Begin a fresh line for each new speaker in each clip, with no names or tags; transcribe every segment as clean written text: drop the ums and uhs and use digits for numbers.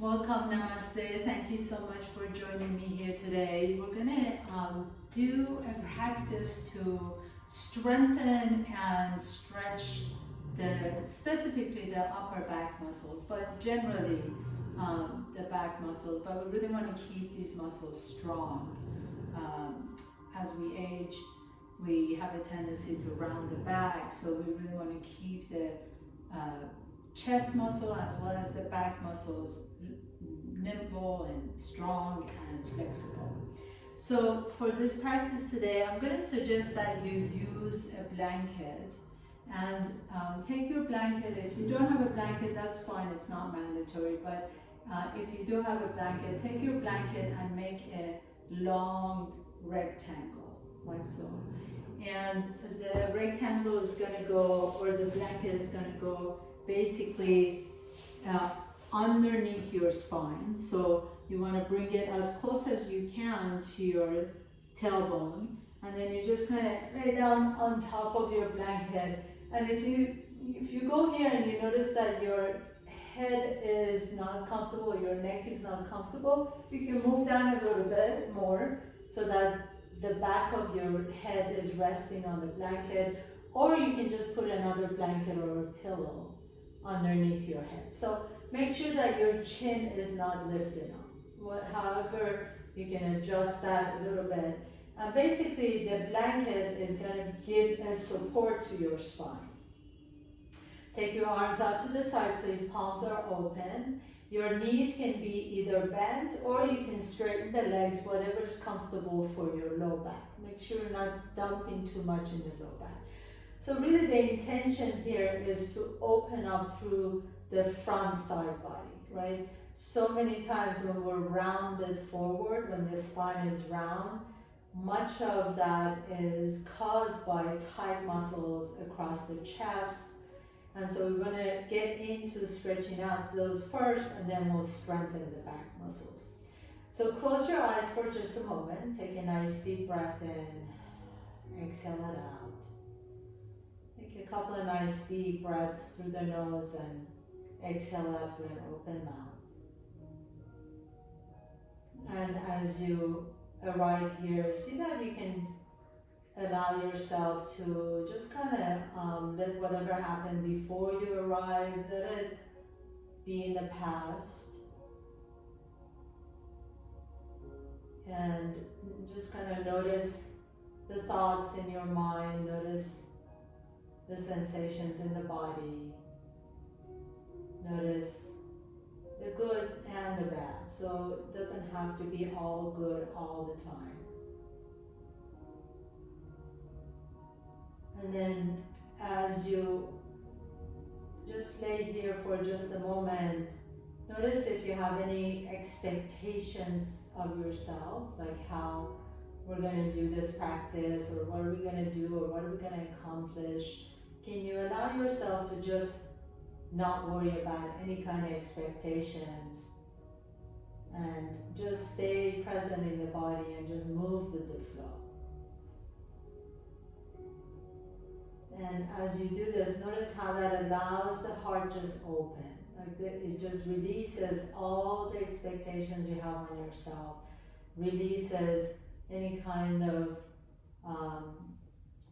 Welcome, Namaste. Thank you so much for joining me here today. We're going to do a practice to strengthen and stretch specifically the upper back muscles, but generally the back muscles. But we really want to keep these muscles strong. As we age, we have a tendency to round the back, so we really want to keep the chest muscle as well as the back muscles nimble and strong and flexible. So for this practice today, I'm going to suggest that you use a blanket and take your blanket. If you don't have a blanket, that's fine, it's not mandatory, but if you do have a blanket, take your blanket and make a long rectangle, like so. And the rectangle is going to go, or the blanket is going to go basically underneath your spine. So you want to bring it as close as you can to your tailbone, and then you just kind of lay down on top of your blanket. And if you go here and you notice that your head is not comfortable, your neck is not comfortable, you can move down a little bit more so that the back of your head is resting on the blanket, or you can just put another blanket or a pillow underneath your head. So make sure that your chin is not lifted up. However, you can adjust that a little bit. Basically, the blanket is going to give a support to your spine. Take your arms out to the side, please. Palms are open. Your knees can be either bent or you can straighten the legs, whatever is comfortable for your low back. Make sure you're not dumping too much in the low back. So really the intention here is to open up through the front side body, right? So many times when we're rounded forward, when the spine is round, much of that is caused by tight muscles across the chest. And so we're going to get into stretching out those first, and then we'll strengthen the back muscles. So close your eyes for just a moment. Take a nice deep breath in. Exhale it out. Take a couple of nice deep breaths through the nose and exhale out through an open mouth. And as you arrive here, see that you can allow yourself to just kind of let whatever happened before you arrive, let it be in the past. And just kind of notice the thoughts in your mind, notice the sensations in the body, notice the good and the bad. So it doesn't have to be all good all the time. And then as you just lay here for just a moment, notice if you have any expectations of yourself, like how we're going to do this practice, or what are we going to do, or what are we going to accomplish. Can you allow yourself to just not worry about any kind of expectations and just stay present in the body and just move with the flow. And as you do this, notice how that allows the heart just open. Like it just releases all the expectations you have on yourself, releases any kind of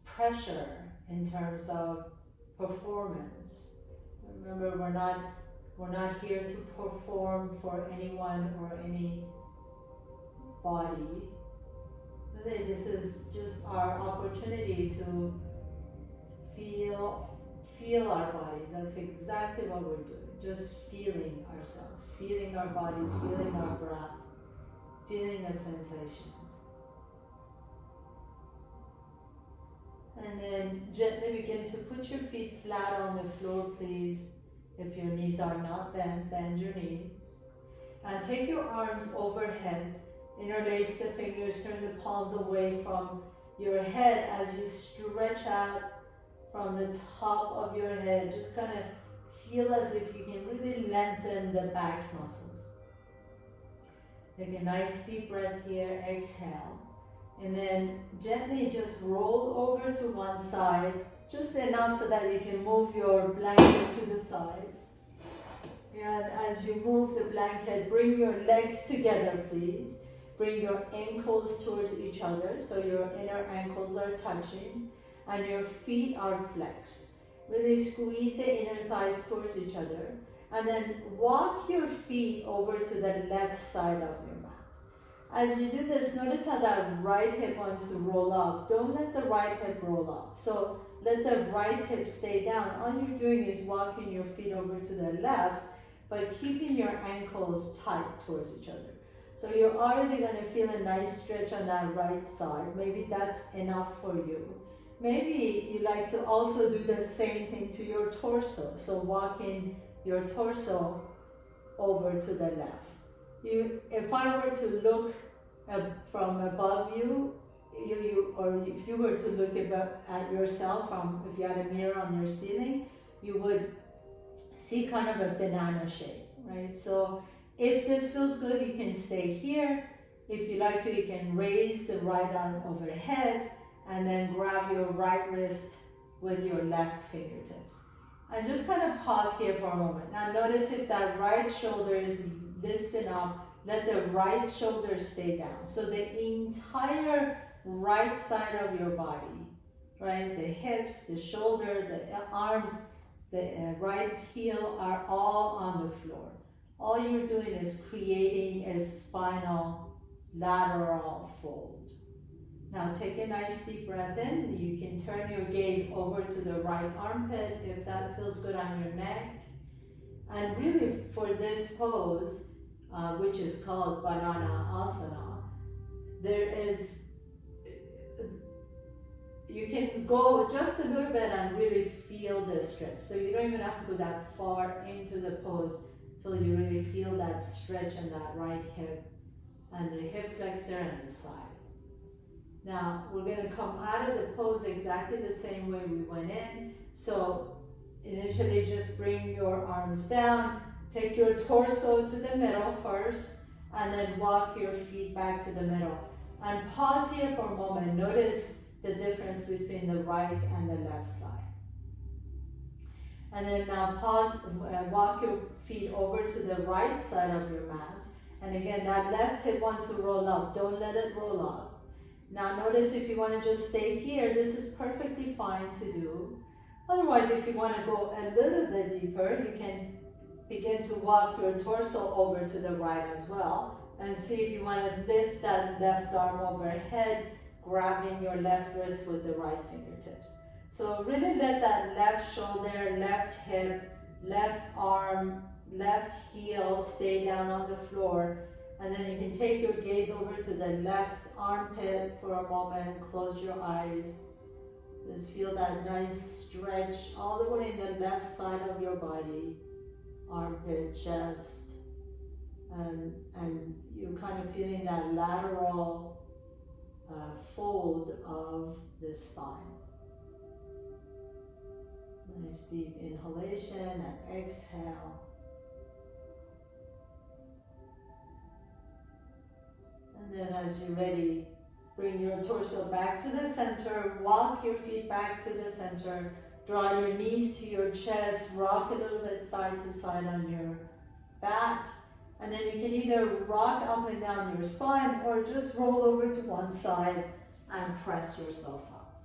pressure in terms of performance. Remember, we're not here to perform for anyone or any body. This is just our opportunity to feel our bodies. That's exactly what we're doing. Just feeling ourselves, feeling our bodies, feeling our breath, feeling the sensations. And then gently begin to put your feet flat on the floor, please. If your knees are not bent, bend your knees. And take your arms overhead. Interlace the fingers, turn the palms away from your head as you stretch out from the top of your head. Just kind of feel as if you can really lengthen the back muscles. Take a nice deep breath here, exhale. And then gently just roll over to one side, just enough so that you can move your blanket to the side. And as you move the blanket, bring your legs together, please. Bring your ankles towards each other, so your inner ankles are touching and your feet are flexed. Really squeeze the inner thighs towards each other. And then walk your feet over to the left side of your mat. As you do this, notice how that right hip wants to roll up. Don't let the right hip roll up. So let the right hip stay down. All you're doing is walking your feet over to the left, but keeping your ankles tight towards each other. So you're already going to feel a nice stretch on that right side. Maybe that's enough for you. Maybe you like to also do the same thing to your torso. So walking your torso over to the left. If I were to look from above you, or if you were to look at yourself if you had a mirror on your ceiling, you would see kind of a banana shape, right? So if this feels good, you can stay here. If you like to, you can raise the right arm overhead and then grab your right wrist with your left fingertips. And just kind of pause here for a moment. Now notice if that right shoulder is lifted up, let the right shoulder stay down. So the entire right side of your body, right? The hips, the shoulder, the arms, the right heel are all on the floor. All you're doing is creating a spinal lateral fold. Now take a nice deep breath in. You can turn your gaze over to the right armpit if that feels good on your neck. And really for this pose, which is called Banana Asana, you can go just a little bit and really feel the stretch. So you don't even have to go that far into the pose till you really feel that stretch in that right hip and the hip flexor and the side. Now we're going to come out of the pose exactly the same way we went in. So initially just bring your arms down, take your torso to the middle first, and then walk your feet back to the middle. And pause here for a moment. Notice the difference between the right and the left side. And then now pause, walk your feet over to the right side of your mat. And again, that left hip wants to roll up. Don't let it roll up. Now notice if you want to just stay here, this is perfectly fine to do. Otherwise, if you want to go a little bit deeper, you can begin to walk your torso over to the right as well. And see if you want to lift that left arm overhead, grabbing your left wrist with the right fingertips. So really let that left shoulder, left hip, left arm, left heel stay down on the floor. And then you can take your gaze over to the left armpit for a moment, close your eyes. Just feel that nice stretch all the way in the left side of your body, armpit, chest, and you're kind of feeling that lateral fold of the spine. Nice deep inhalation and exhale. And then as you're ready, bring your torso back to the center, walk your feet back to the center, draw your knees to your chest, rock a little bit side to side on your back, and then you can either rock up and down your spine or just roll over to one side and press yourself up.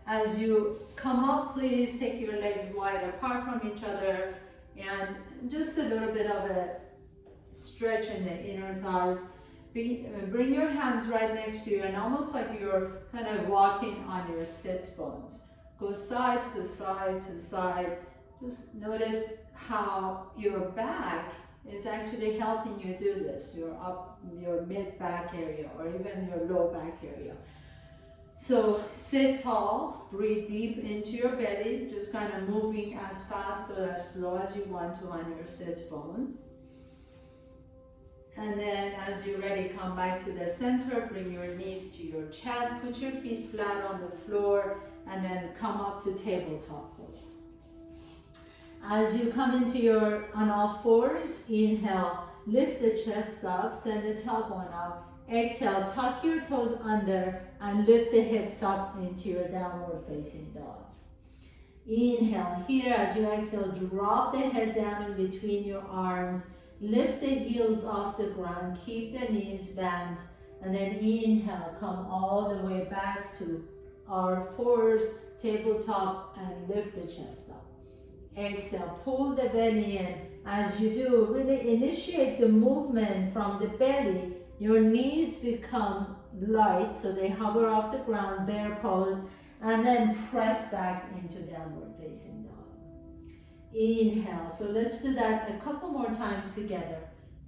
As you come up, please take your legs wide apart from each other and just a little bit of a stretch in the inner thighs. Bring your hands right next to you and almost like you're kind of walking on your sits bones. Go side to side to side. Just notice how your back is actually helping you do this. Your mid back area or even your low back area. So sit tall, breathe deep into your belly, just kind of moving as fast or as slow as you want to on your sits bones. And then as you're ready, come back to the center, bring your knees to your chest, put your feet flat on the floor, and then come up to tabletop pose. As you come into on all fours, inhale, lift the chest up, send the tailbone up. Exhale, tuck your toes under and lift the hips up into your downward facing dog. Inhale. Here, as you exhale, drop the head down in between your arms. Lift the heels off the ground. Keep the knees bent. And then inhale, come all the way back to our fours, tabletop, and lift the chest up. Exhale, pull the belly in. As you do, really initiate the movement from the belly. Your knees become light, so they hover off the ground, bear pose, and then press back into downward facing dog. Inhale. So let's do that a couple more times together.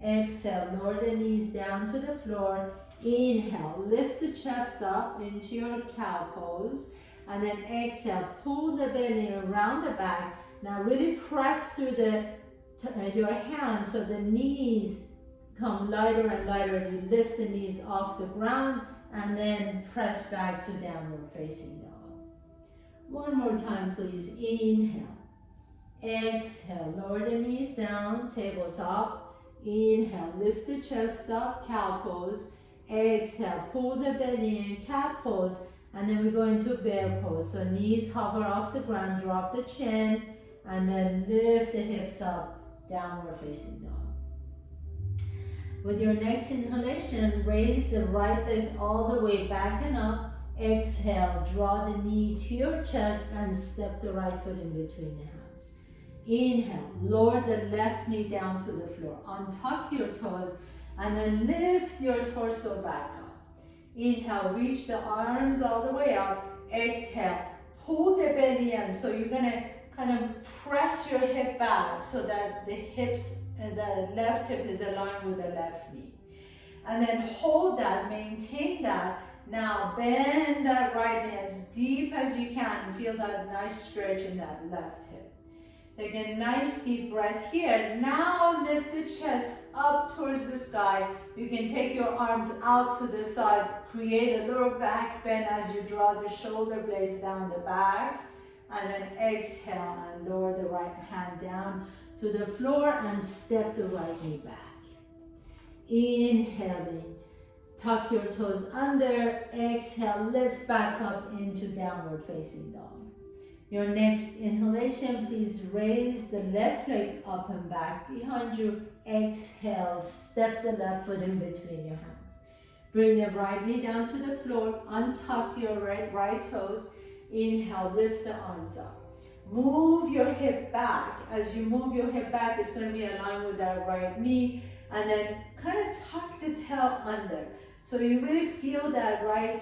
Exhale, lower the knees down to the floor. Inhale, lift the chest up into your cow pose. And then exhale, pull the belly around the back. Now really press through your hands so the knees come lighter and lighter. You lift the knees off the ground and then press back to downward facing dog. One more time, please. Inhale. Exhale, lower the knees down, tabletop. Inhale, lift the chest up, cow pose. Exhale, pull the belly in, cat pose. And then we go into bear pose. So knees hover off the ground, drop the chin, and then lift the hips up, downward facing dog. With your next inhalation, raise the right leg all the way back and up. Exhale, draw the knee to your chest and step the right foot in between the hands. Inhale, lower the left knee down to the floor. Untuck your toes and then lift your torso back up. Inhale, reach the arms all the way up. Exhale, pull the belly in. So you're gonna kind of press your hip back so that the left hip is aligned with the left knee. And then hold that, maintain that. Now bend that right knee as deep as you can. Feel that nice stretch in that left hip. Take a nice deep breath here. Now lift the chest up towards the sky. You can take your arms out to the side. Create a little back bend as you draw the shoulder blades down the back. And then exhale and lower the right hand down to the floor and step the right knee back. Inhaling, tuck your toes under. Exhale, lift back up into downward facing dog. Your next inhalation, please raise the left leg up and back behind you. Exhale, step the left foot in between your hands. Bring the right knee down to the floor. Untuck your right toes. Inhale, lift the arms up. Move your hip back. As you move your hip back, it's going to be aligned with that right knee. And then kind of tuck the tail under. So you really feel that right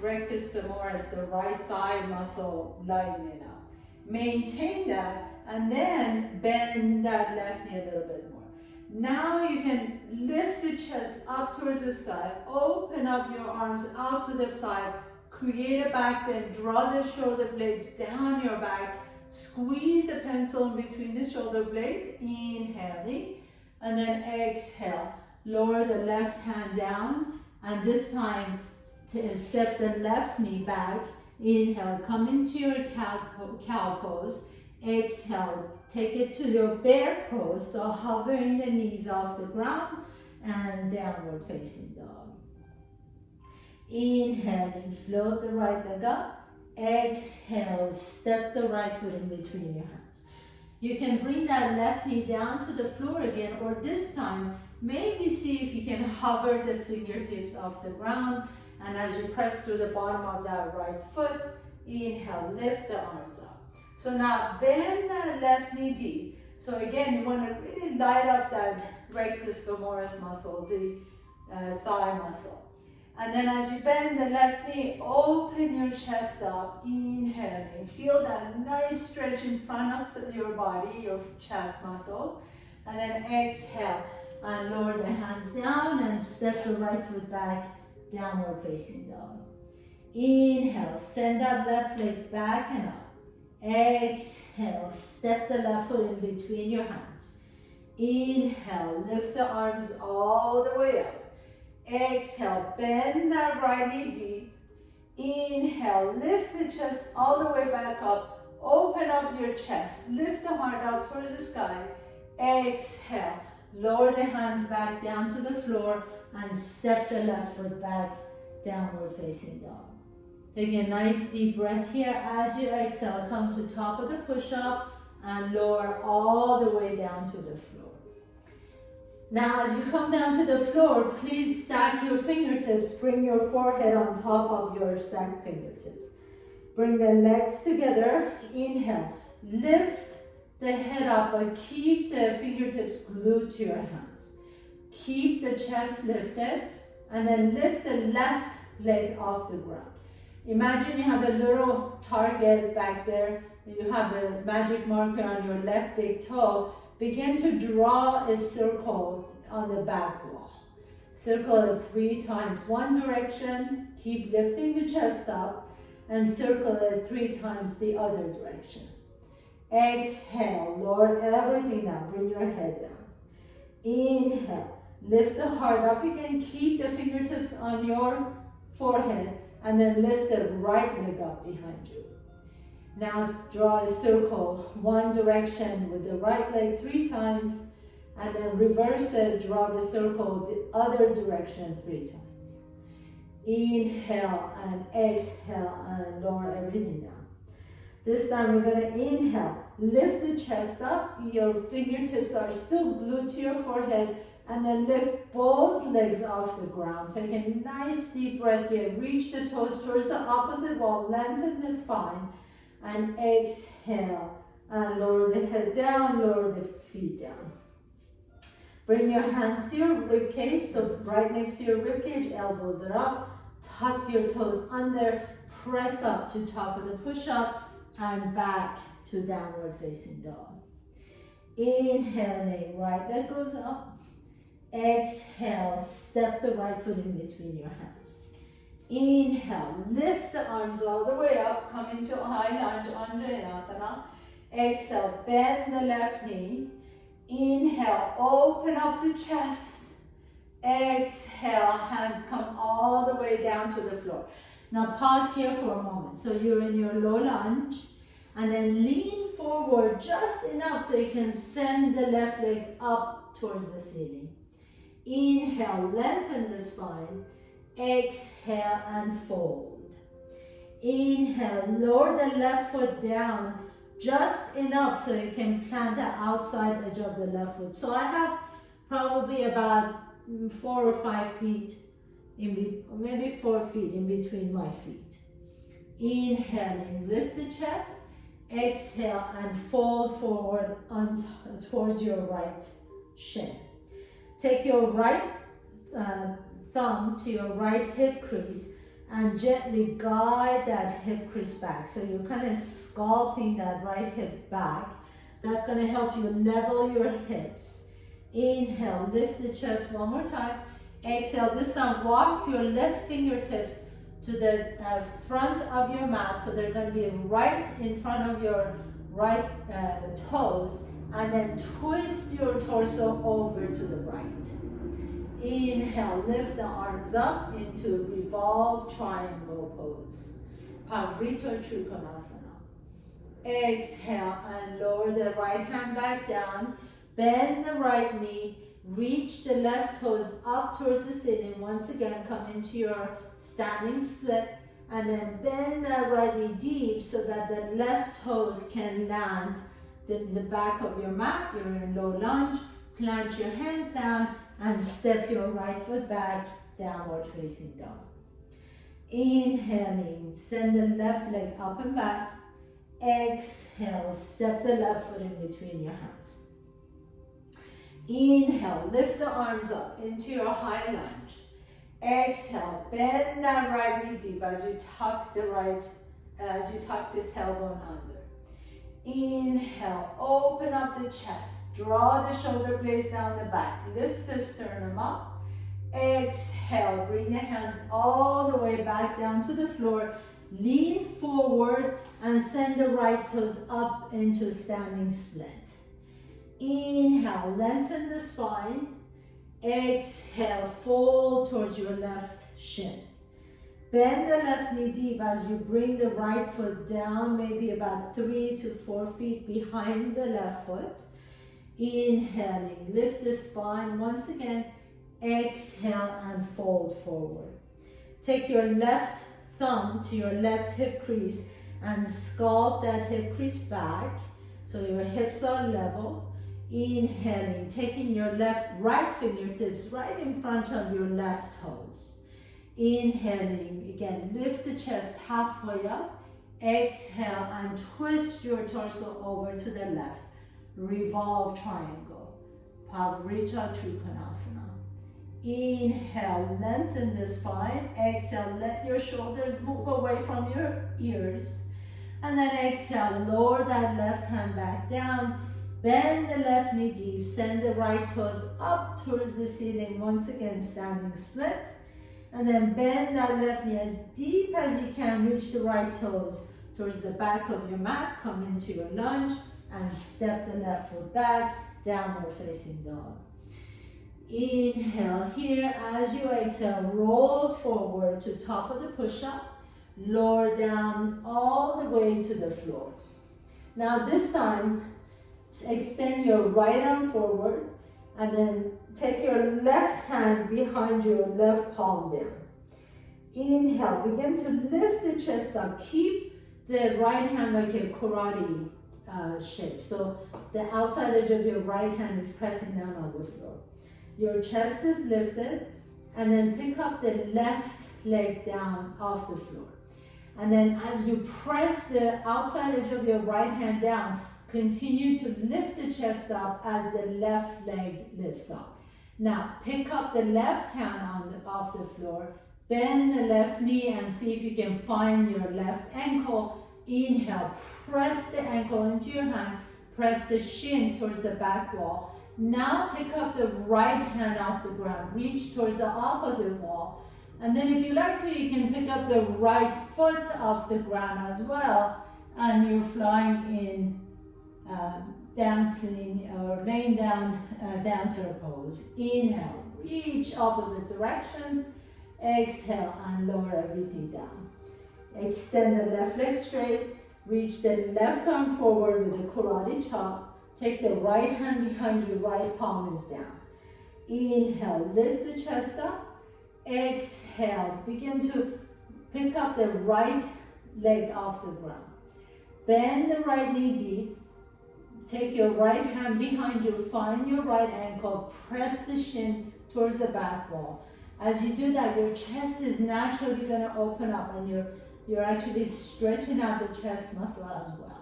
rectus femoris, the right thigh muscle lightening up. Maintain that and then bend that left knee a little bit more. Now you can lift the chest up towards the sky, open up your arms out to the side, create a back bend, draw the shoulder blades down your back, squeeze the pencil in between the shoulder blades, inhaling, and then exhale. Lower the left hand down, and this time step the left knee back. Inhale, come into your cow pose. Exhale, take it to your bear pose, so hovering the knees off the ground and downward facing dog. Inhaling, float the right leg up. Exhale, step the right foot in between your hands. You can bring that left knee down to the floor again, or this time, maybe see if you can hover the fingertips off the ground. And as you press through the bottom of that right foot, inhale, lift the arms up. So now bend that left knee deep. So again, you want to really light up that rectus femoris muscle, the thigh muscle. And then as you bend the left knee, open your chest up, inhaling. Feel that nice stretch in front of your body, your chest muscles. And then exhale and lower the hands down and step the right foot back, downward facing dog. Inhale, send that left leg back and up. Exhale, step the left foot in between your hands. Inhale, lift the arms all the way up. Exhale, bend that right knee deep. Inhale, lift the chest all the way back up. Open up your chest, lift the heart out towards the sky. Exhale, lower the hands back down to the floor and step the left foot back, downward facing dog. Take a nice deep breath here. As you exhale, come to top of the push-up and lower all the way down to the floor. Now, as you come down to the floor, please stack your fingertips. Bring your forehead on top of your stacked fingertips. Bring the legs together. Inhale. Lift the head up, but keep the fingertips glued to your hands. Keep the chest lifted, and then lift the left leg off the ground. Imagine you have a little target back there. You have a magic marker on your left big toe. Begin to draw a circle on the back wall. Circle it 3 times. One direction, keep lifting the chest up, and circle it 3 times the other direction. Exhale, lower everything down, bring your head down. Inhale, lift the heart up again, keep the fingertips on your forehead, and then lift the right leg up behind you. Now draw a circle, one direction with the right leg 3 times, and then reverse it, draw the circle the other direction 3 times. Inhale and exhale and lower everything down. This time we're going to inhale, lift the chest up, your fingertips are still glued to your forehead, and then lift both legs off the ground. Take a nice deep breath here, reach the toes towards the opposite wall, lengthen the spine, and exhale, and lower the head down, lower the feet down. Bring your hands to your rib cage, so right next to your rib cage, elbows are up, tuck your toes under, press up to top of the push-up, and back to downward facing dog. Inhaling, right leg goes up. Exhale, step the right foot in between your hands. Inhale, lift the arms all the way up, come into a high lunge, Anjaneyasana. Exhale, bend the left knee. Inhale, open up the chest. Exhale, hands come all the way down to the floor. Now pause here for a moment. So you're in your low lunge, and then lean forward just enough so you can send the left leg up towards the ceiling. Inhale, lengthen the spine. Exhale and fold. Inhale, lower the left foot down just enough so you can plant the outside edge of the left foot. So I have probably about 4 or 5 feet, maybe 4 feet in between my feet. Inhaling, lift the chest. Exhale and fold forward towards your right shin. Take your right thumb to your right hip crease and gently guide that hip crease back. So you're kind of sculpting that right hip back. That's going to help you level your hips. Inhale, lift the chest one more time. Exhale, this time walk your left fingertips to the front of your mat. So they're going to be right in front of your right toes. And then twist your torso over to the right. Inhale, lift the arms up into revolved triangle pose. Pavrito Trikonasana. Exhale and lower the right hand back down. Bend the right knee. Reach the left toes up towards the ceiling. Once again, come into your standing split. And then bend that right knee deep so that the left toes can land in the back of your mat. You're in low lunge. Plant your hands down and step your right foot back, downward facing dog. Inhaling, send the left leg up and back. Exhale, step the left foot in between your hands. Inhale, lift the arms up into your high lunge. Exhale, bend that right knee deep as you tuck the tailbone under. Inhale, open up the chest, draw the shoulder blades down the back, lift the sternum up. Exhale, bring the hands all the way back down to the floor. Lean forward and send the right toes up into standing split. Inhale, lengthen the spine. Exhale, fold towards your left shin. Bend the left knee deep as you bring the right foot down, maybe about 3 to 4 feet behind the left foot. Inhaling, lift the spine once again. Exhale and fold forward. Take your left thumb to your left hip crease and sculpt that hip crease back so your hips are level. Inhaling, taking your right fingertips right in front of your left toes. Inhaling, again, lift the chest halfway up. Exhale and twist your torso over to the left. Revolve triangle. Parivrtta Trikonasana. Inhale, lengthen the spine. Exhale, let your shoulders move away from your ears. And then exhale, lower that left hand back down. Bend the left knee deep, send the right toes up towards the ceiling, once again standing split. And then bend that left knee as deep as you can, reach the right toes towards the back of your mat, come into your lunge, and step the left foot back, downward facing dog. Inhale here, as you exhale, roll forward to top of the push-up, lower down all the way to the floor. Now this time, extend your right arm forward and then take your left hand behind your left palm down. Inhale, begin to lift the chest up. Keep the right hand like a karate shape. So the outside edge of your right hand is pressing down on the floor. Your chest is lifted, and then pick up the left leg down off the floor. And then as you press the outside edge of your right hand down, continue to lift the chest up as the left leg lifts up. Now, pick up the left hand off the floor, bend the left knee and see if you can find your left ankle. Inhale, press the ankle into your hand, press the shin towards the back wall. Now pick up the right hand off the ground, reach towards the opposite wall. And then if you like to, you can pick up the right foot off the ground as well, and you're flying in dancing or laying down dancer pose. Inhale, reach opposite direction. Exhale and lower everything down. Extend the left leg straight. Reach the left arm forward with a karate chop. Take the right hand behind your right palm is down. Inhale, lift the chest up. Exhale, begin to pick up the right leg off the ground. Bend the right knee deep. Take your right hand behind you, find your right ankle, press the shin towards the back wall. As you do that, your chest is naturally going to open up, and you're actually stretching out the chest muscle as well.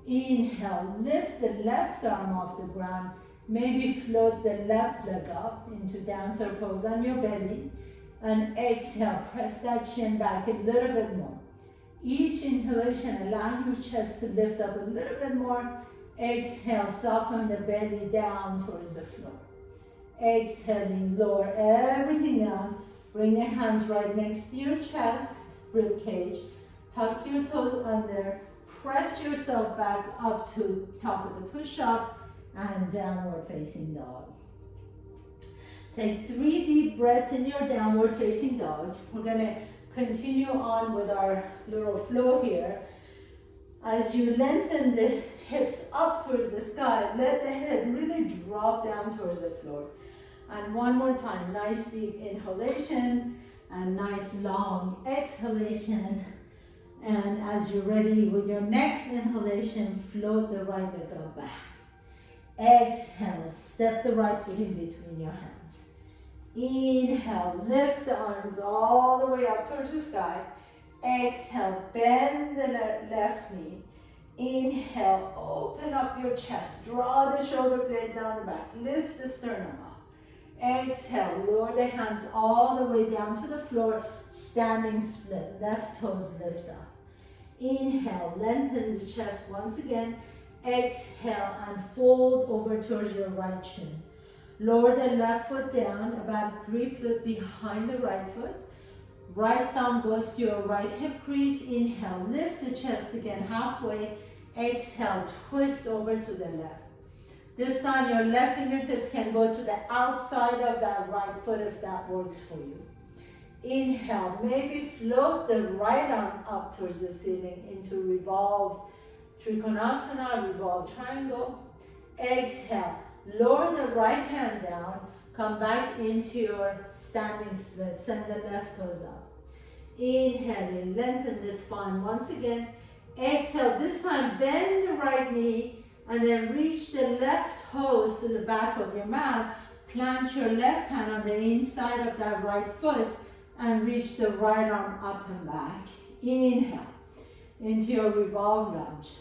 Inhale, lift the left arm off the ground. Maybe float the left leg up into dancer pose on your belly. And exhale, press that shin back a little bit more. Each inhalation, allow your chest to lift up a little bit more. Exhale, soften the belly down towards the floor. Exhaling, lower everything down. Bring your hands right next to your chest, rib cage. Tuck your toes under. Press yourself back up to top of the push-up and downward facing dog. Take 3 deep breaths in your downward facing dog. We're going to continue on with our little flow here. As you lengthen the hips up towards the sky, let the head really drop down towards the floor. And one more time, nice deep inhalation and nice long exhalation. And as you're ready with your next inhalation, float the right leg up back. Exhale, step the right foot in between your hands. Inhale, lift the arms all the way up towards the sky. Exhale, bend the left knee. Inhale, open up your chest. Draw the shoulder blades down the back. Lift the sternum up. Exhale, lower the hands all the way down to the floor. Standing split, left toes lift up. Inhale, lengthen the chest once again. Exhale and fold over towards your right shin. Lower the left foot down about 3 feet behind the right foot. Right thumb goes to your right hip crease. Inhale, lift the chest again halfway. Exhale, twist over to the left. This time your left fingertips can go to the outside of that right foot if that works for you. Inhale, maybe float the right arm up towards the ceiling into revolve Trikonasana, revolve triangle. Exhale, lower the right hand down. Come back into your standing split. Send the left toes up. Inhaling, lengthen the spine once again. Exhale, this time bend the right knee and then reach the left toes to the back of your mat. Plant your left hand on the inside of that right foot and reach the right arm up and back. Inhale into your revolve lunge.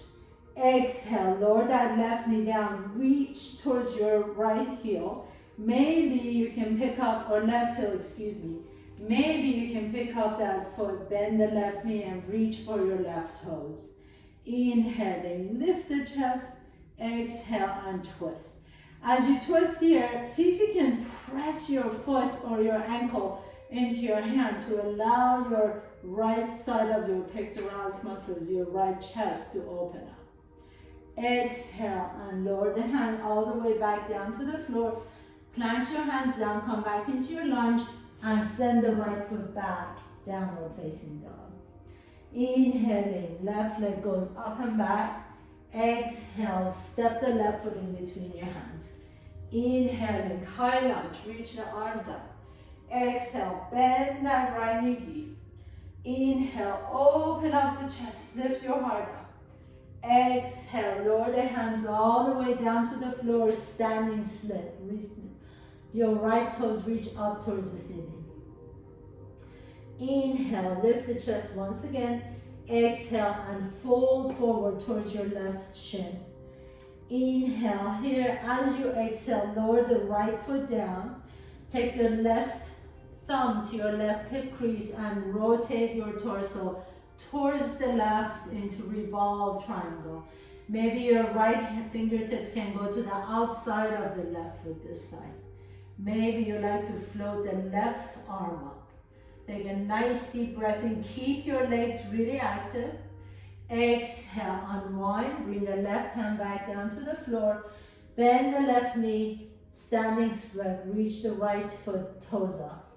Exhale, lower that left knee down, reach towards your right heel. Maybe you can pick up, or left heel, excuse me. Maybe you can pick up that foot, bend the left knee and reach for your left toes. Inhaling, lift the chest, exhale and twist. As you twist here, see if you can press your foot or your ankle into your hand to allow your right side of your pectoralis muscles, your right chest to open up. Exhale and lower the hand all the way back down to the floor. Plant your hands down, come back into your lunge and send the right foot back, downward facing dog. Inhaling, left leg goes up and back. Exhale, step the left foot in between your hands. Inhaling, high lunge, reach the arms up. Exhale, bend that right knee deep. Inhale, open up the chest, lift your heart up. Exhale, lower the hands all the way down to the floor, standing split. Your right toes reach up towards the ceiling. Inhale, lift the chest once again. Exhale and fold forward towards your left shin. Inhale here. As you exhale, lower the right foot down. Take the left thumb to your left hip crease and rotate your torso towards the left into revolve triangle. Maybe your right fingertips can go to the outside of the left foot this side. Maybe you like to float the left arm up. Take a nice deep breath in. Keep your legs really active. Exhale, unwind. Bring the left hand back down to the floor. Bend the left knee, standing split. Reach the right foot, toes up.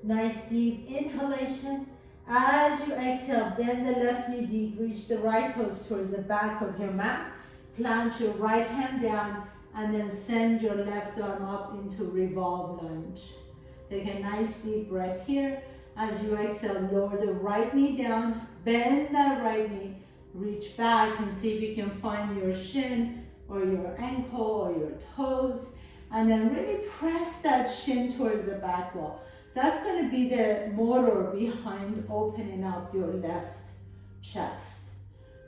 Nice deep inhalation. As you exhale, bend the left knee deep. Reach the right toes towards the back of your mat. Plant your right hand down and then send your left arm up into revolve lunge. Take a nice deep breath here. As you exhale, lower the right knee down, bend that right knee, reach back and see if you can find your shin or your ankle or your toes, and then really press that shin towards the back wall. That's going to be the motor behind opening up your left chest.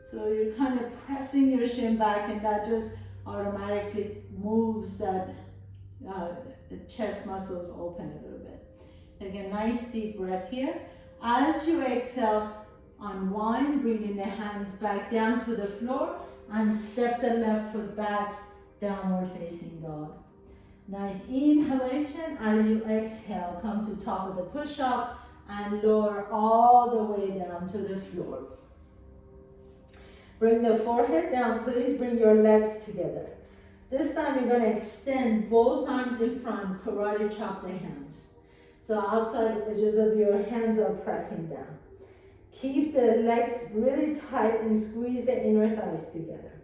So you're kind of pressing your shin back, and that just automatically moves that chest muscles open a little bit. Take a nice deep breath here. As you exhale, unwind, bringing the hands back down to the floor and step the left foot back, downward facing dog. Nice inhalation. As you exhale, come to top of the push-up and lower all the way down to the floor. Bring the forehead down, please bring your legs together. This time you're going to extend both arms in front, karate chop the hands. So outside edges of your hands are pressing down. Keep the legs really tight and squeeze the inner thighs together.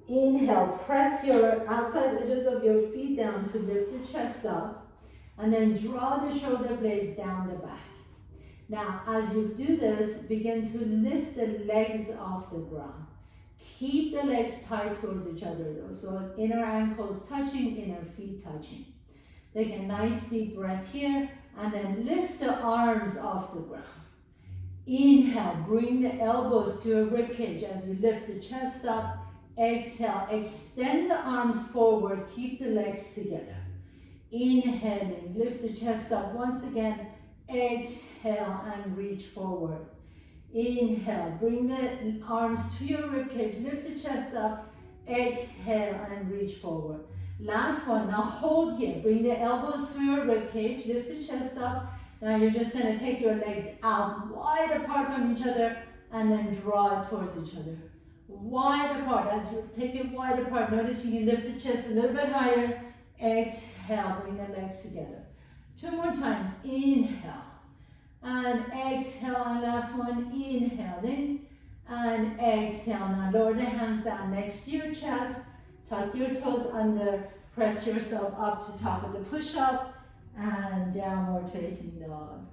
Inhale, press your outside edges of your feet down to lift the chest up, and then draw the shoulder blades down the back. Now, as you do this, begin to lift the legs off the ground. Keep the legs tight towards each other though, so inner ankles touching, inner feet touching. Take a nice deep breath here, and then lift the arms off the ground. Inhale, bring the elbows to your ribcage as you lift the chest up. Exhale, extend the arms forward, keep the legs together. Inhaling, lift the chest up once again. Exhale and reach forward. Inhale, bring the arms to your ribcage, lift the chest up. Exhale and reach forward. Last one, now hold here. Bring the elbows to your ribcage, lift the chest up. Now you're just going to take your legs out wide apart from each other and then draw it towards each other. Wide apart. As you take it wide apart, notice you can lift the chest a little bit higher. Exhale, bring the legs together. 2 more times. Inhale and exhale, and last one. Inhale in and exhale. Now lower the hands down next to your chest. Tuck your toes under, press yourself up to top of the push-up and downward facing dog.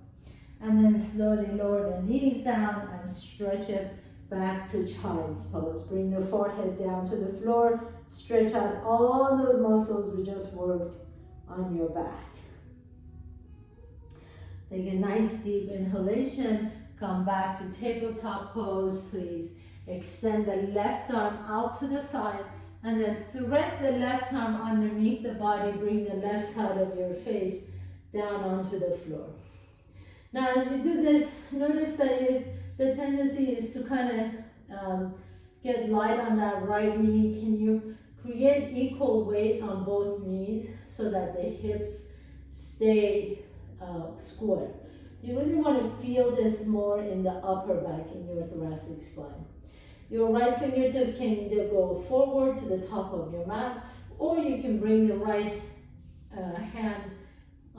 And then slowly lower the knees down and stretch it back to child's pose. Bring the forehead down to the floor. Stretch out all those muscles we just worked on your back. Take a nice deep inhalation. Come back to tabletop pose, please. Extend the left arm out to the side and then thread the left arm underneath the body. Bring the left side of your face down onto the floor. Now as you do this, notice that the tendency is to kind of get light on that right knee. Can you create equal weight on both knees so that the hips stay square? You really want to feel this more in the upper back, in your thoracic spine. Your right fingertips can either go forward to the top of your mat, or you can bring the right hand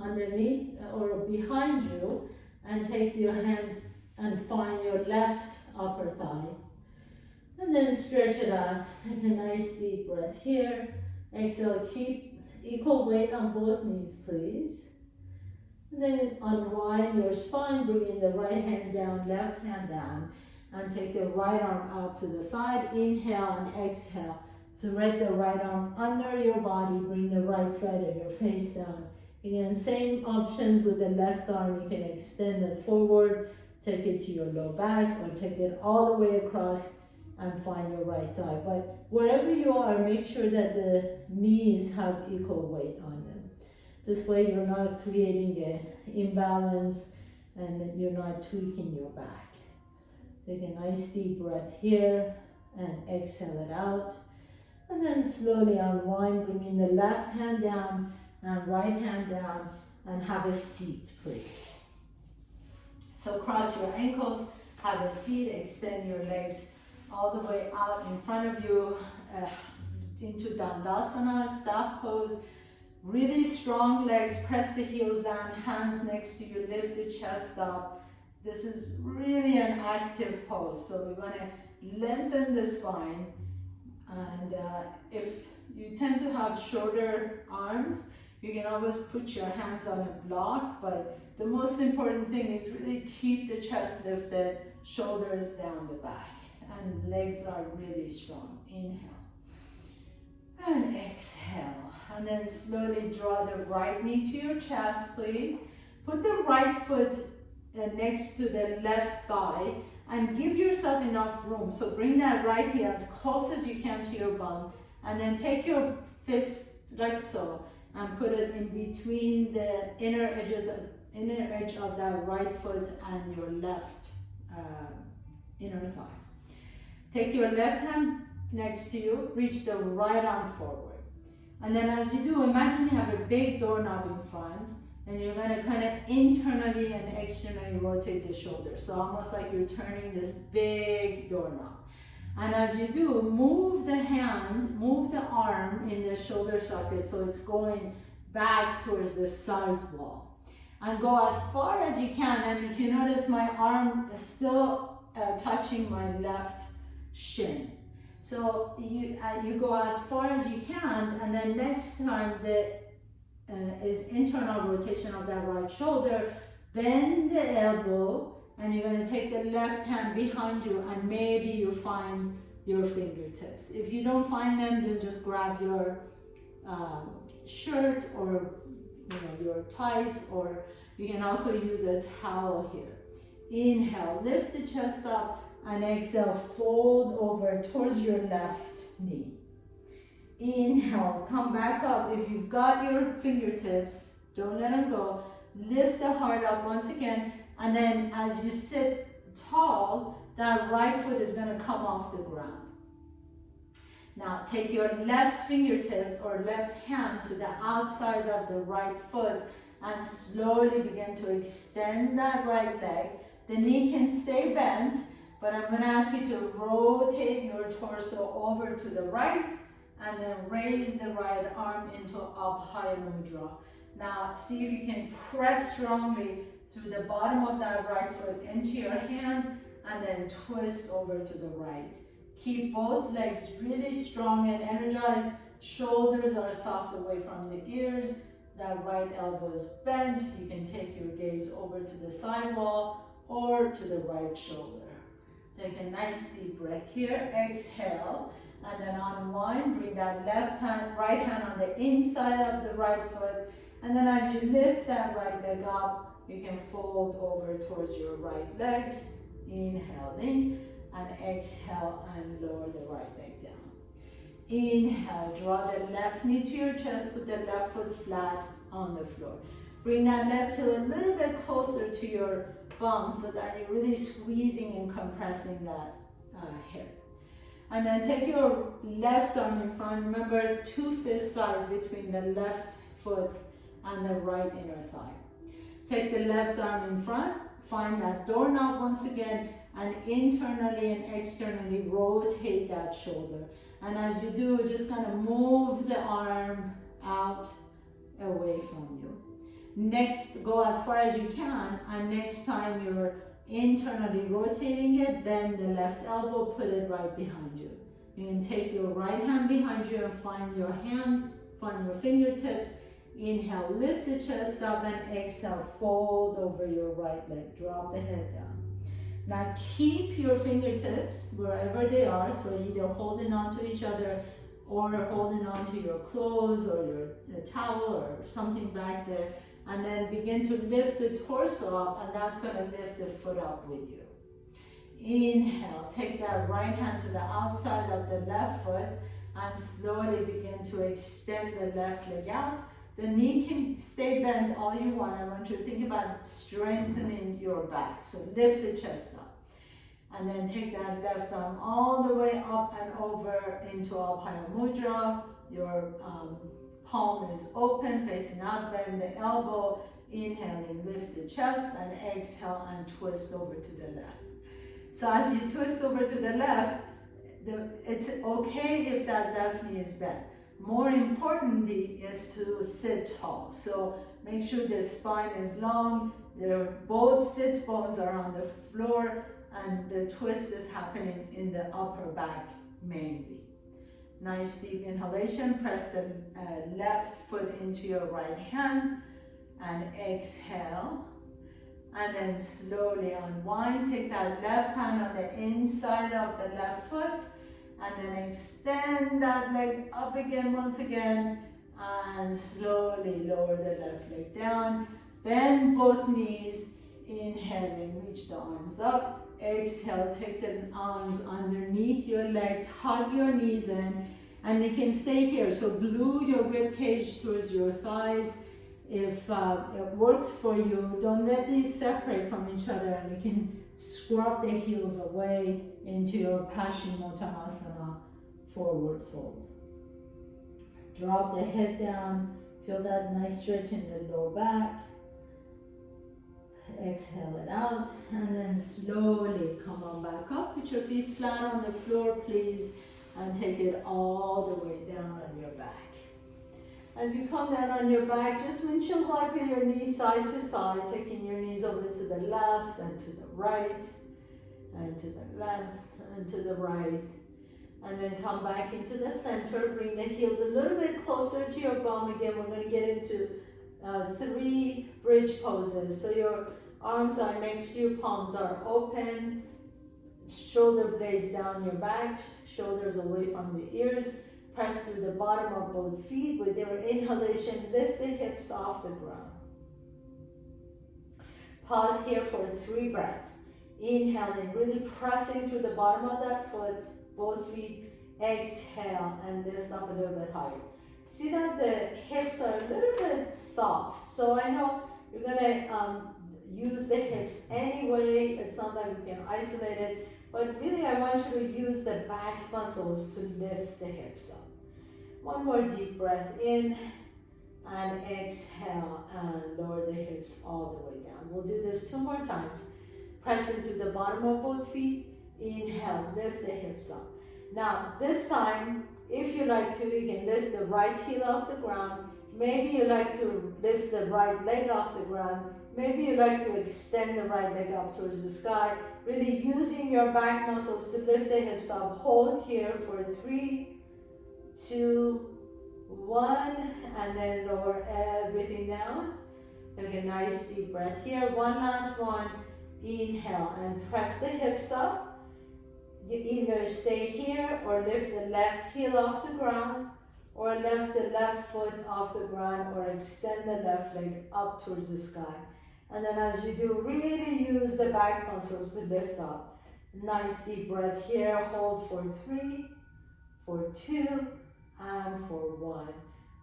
underneath or behind you and take your hand and find your left upper thigh. And then stretch it out. Take a nice deep breath here. Exhale, keep equal weight on both knees, please. And then unwind your spine, bringing the right hand down, left hand down, and take the right arm out to the side. Inhale and exhale. Thread the right arm under your body, bring the right side of your face down. Again, same options with the left arm. You can extend it forward, take it to your low back, or take it all the way across and find your right thigh. But wherever you are, make sure that the knees have equal weight on them. This way you're not creating an imbalance and you're not tweaking your back. Take a nice deep breath here and exhale it out. And then slowly unwind, bringing the left hand down and right hand down, and have a seat, please. So cross your ankles, have a seat, extend your legs all the way out in front of you into Dandasana, staff pose. Really strong legs, press the heels down, hands next to you, lift the chest up. This is really an active pose, so we want to lengthen the spine. And if you tend to have shorter arms, you can always put your hands on a block, but the most important thing is really keep the chest lifted, shoulders down the back, and legs are really strong. Inhale and exhale, and then slowly draw the right knee to your chest, please. Put the right foot next to the left thigh and give yourself enough room. So bring that right heel as close as you can to your bum, and then take your fist like so and put it in between the inner edge of that right foot and your left inner thigh. Take your left hand next to you, reach the right arm forward. And then as you do, imagine you have a big doorknob in front, and you're going to kind of internally and externally rotate the shoulders. So almost like you're turning this big doorknob. And as you do, move the hand, move the arm in the shoulder socket so it's going back towards the side wall. And go as far as you can. And if you notice, my arm is still touching my left shin. So you go as far as you can, and then next time is internal rotation of that right shoulder. Bend the elbow, and you're going to take the left hand behind you, and maybe you find your fingertips. If you don't find them, then just grab your shirt or your tights, or you can also use a towel here. Inhale, lift the chest up, and exhale, fold over towards your left knee. Inhale, come back up. If you've got your fingertips, don't let them go. Lift the heart up once again, and then as you sit tall, that right foot is going to come off the ground. Now take your left fingertips or left hand to the outside of the right foot and slowly begin to extend that right leg. The knee can stay bent, but I'm going to ask you to rotate your torso over to the right and then raise the right arm into Abhaya Mudra. Now see if you can press strongly through the bottom of that right foot into your hand and then twist over to the right. Keep both legs really strong and energized. Shoulders are soft away from the ears. that right elbow is bent, you can take your gaze over to the side wall or to the right shoulder. Take a nice deep breath here. Exhale, and then unwind. Bring that right hand on the inside of the right foot. And then as you lift that right leg up, you can fold over towards your right leg. Inhale in, and exhale and lower the right leg down. Inhale, draw the left knee to your chest, put the left foot flat on the floor. Bring that left heel a little bit closer to your bum so that you're really squeezing and compressing that hip. And then take your left arm in front. Remember, 2 fist size between the left foot and the right inner thigh. Take the left arm in front, find that doorknob once again, and internally and externally rotate that shoulder. And as you do, just kind of move the arm out away from you. Next, go as far as you can, and next time you're internally rotating it, bend the left elbow, put it right behind you. You can take your right hand behind you and find your hands, find your fingertips. Inhale, lift the chest up, and exhale, fold over your right leg. Drop the head down. Now keep your fingertips wherever they are, so either holding on to each other or holding on to your clothes or your towel or something back there, and then begin to lift the torso up, and that's going to lift the foot up with you. Inhale, take that right hand to the outside of the left foot and slowly begin to extend the left leg out. The knee can stay bent all you want. I want you to think about strengthening your back. So lift the chest up. And then take that left arm all the way up and over into Alpaya Mudra. Your palm is open, facing out, bend the elbow. Inhaling, lift the chest, and exhale and twist over to the left. So as you twist over to the left, it's okay if that left knee is bent. More importantly is to sit tall. So make sure the spine is long, both sits bones are on the floor, and the twist is happening in the upper back mainly. Nice deep inhalation. Press the left foot into your right hand and exhale. And then slowly unwind. Take that left hand on the inside of the left foot, and then extend that leg up again once again, and slowly lower the left leg down. Bend both knees. Inhaling, reach the arms up. Exhale, take the arms underneath your legs, hug your knees in, and you can stay here. So glue your rib cage towards your thighs. If it works for you, don't let these separate from each other, and you can scrub the heels away into your Paschimottanasana forward fold. Drop the head down, feel that nice stretch in the low back. Exhale it out, and then slowly come on back up. Put your feet flat on the floor, please, and take it all the way down on your back. As you come down on your back, just windshield wiper your knees side to side, taking your knees over to the left and to the right, and to the left and to the right. And then come back into the center. Bring the heels a little bit closer to your bum. Again, we're going to get into 3 bridge poses. So your arms are next to you, palms are open, shoulder blades down your back, shoulders away from the ears. Press to the bottom of both feet. With your inhalation, lift the hips off the ground. Pause here for 3 breaths. Inhaling, really pressing through the bottom of that foot, both feet. Exhale and lift up a little bit higher. See that the hips are a little bit soft. So I know you're gonna use the hips anyway. It's not like we can isolate it, but really I want you to use the back muscles to lift the hips up. One more deep breath in, and exhale and lower the hips all the way down. We'll do this 2 more times. Press into the bottom of both feet. Inhale, lift the hips up. Now this time, if you like to, you can lift the right heel off the ground. Maybe you like to lift the right leg off the ground. Maybe you like to extend the right leg up towards the sky. Really using your back muscles to lift the hips up. Hold here for 3, 2, 1, and then lower everything down. Take a nice deep breath here. One last one. Inhale and press the hips up. You either stay here or lift the left heel off the ground, or lift the left foot off the ground, or extend the left leg up towards the sky. And then as you do, really use the back muscles to lift up. Nice deep breath here. Hold for 3, for 2, and for 1.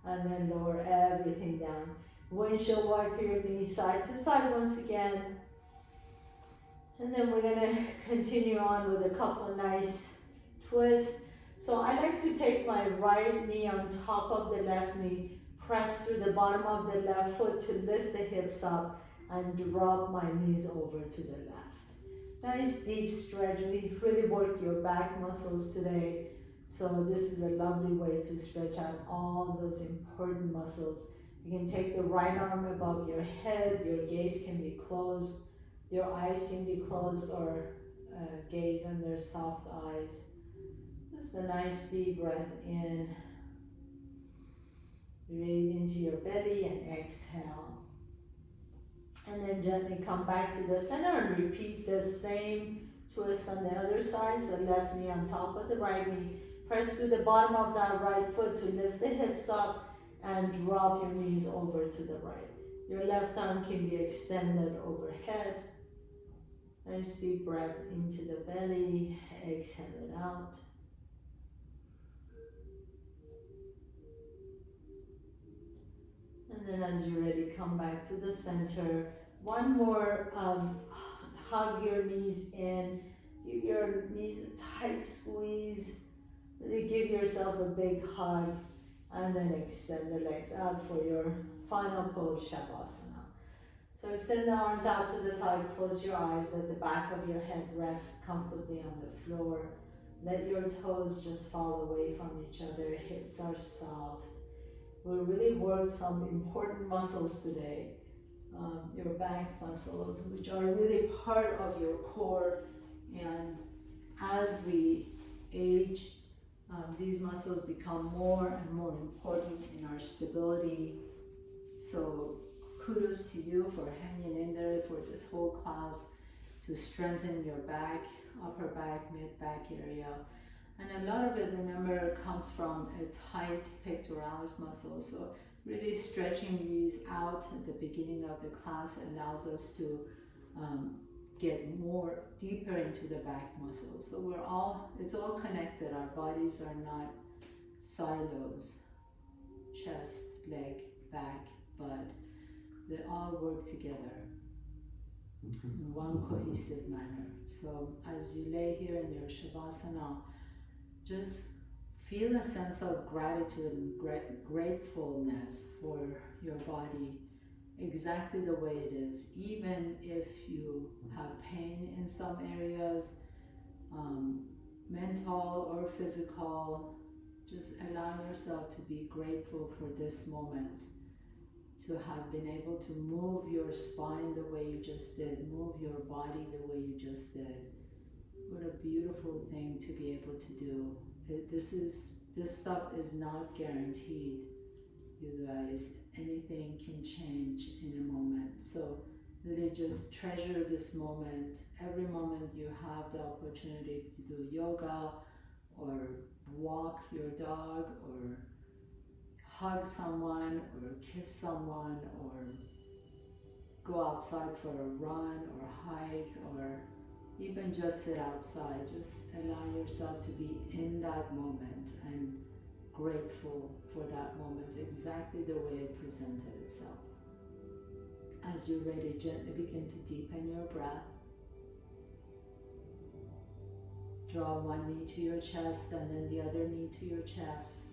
And then lower everything down. Windshield wiper your knees side to side once again. And then we're going to continue on with a couple of nice twists. So I like to take my right knee on top of the left knee, press through the bottom of the left foot to lift the hips up, and drop my knees over to the left. Nice deep stretch. We really work your back muscles today. So this is a lovely way to stretch out all those important muscles. You can take the right arm above your head. Your gaze can be closed. Your eyes can be closed, or gaze under soft eyes. Just a nice deep breath in. Breathe into your belly and exhale. And then gently come back to the center and repeat the same twist on the other side. So left knee on top of the right knee. Press to the bottom of that right foot to lift the hips up and drop your knees over to the right. Your left arm can be extended overhead. Nice deep breath into the belly. Exhale it out. And then as you're ready, come back to the center. One more, hug your knees in. Give your knees a tight squeeze. Really give yourself a big hug. And then extend the legs out for your final pose, Shavasana. So extend the arms out to the side. Close your eyes. Let the back of your head rest comfortably on the floor. Let your toes just fall away from each other. Hips are soft. We really worked some important muscles today. Your back muscles, which are really part of your core. And as we age, these muscles become more and more important in our stability. So kudos to you for hanging in there for this whole class to strengthen your back, upper back, mid-back area. And a lot of it, remember, comes from a tight pectoralis muscle. So really stretching these out at the beginning of the class allows us to get more deeper into the back muscles. So it's all connected. Our bodies are not silos, chest, leg, back, but they all work together in one cohesive manner. So as you lay here in your Shavasana, just feel a sense of gratitude and gratefulness for your body exactly the way it is. Even if you have pain in some areas, mental or physical, just allow yourself to be grateful for this moment, to have been able to move your spine the way you just did, move your body the way you just did. What a beautiful thing to be able to do. This stuff is not guaranteed, you guys. Anything can change in a moment. So really just treasure this moment. Every moment you have the opportunity to do yoga, or walk your dog, or hug someone, or kiss someone, or go outside for a run or hike, or even just sit outside. Just allow yourself to be in that moment and grateful for that moment exactly the way it presented itself. As you're ready, gently begin to deepen your breath. Draw one knee to your chest and then the other knee to your chest.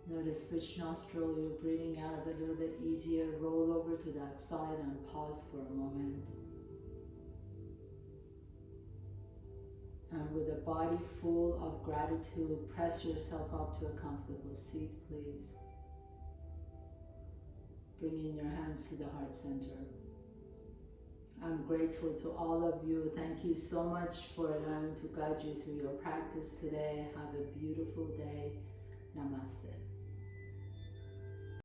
Notice which nostril you're breathing out of a little bit easier. Roll over to that side and pause for a moment. And with a body full of gratitude, press yourself up to a comfortable seat, please. Bringing your hands to the heart center. I'm grateful to all of you. Thank you so much for allowing me to guide you through your practice today. Have a beautiful day. Namaste.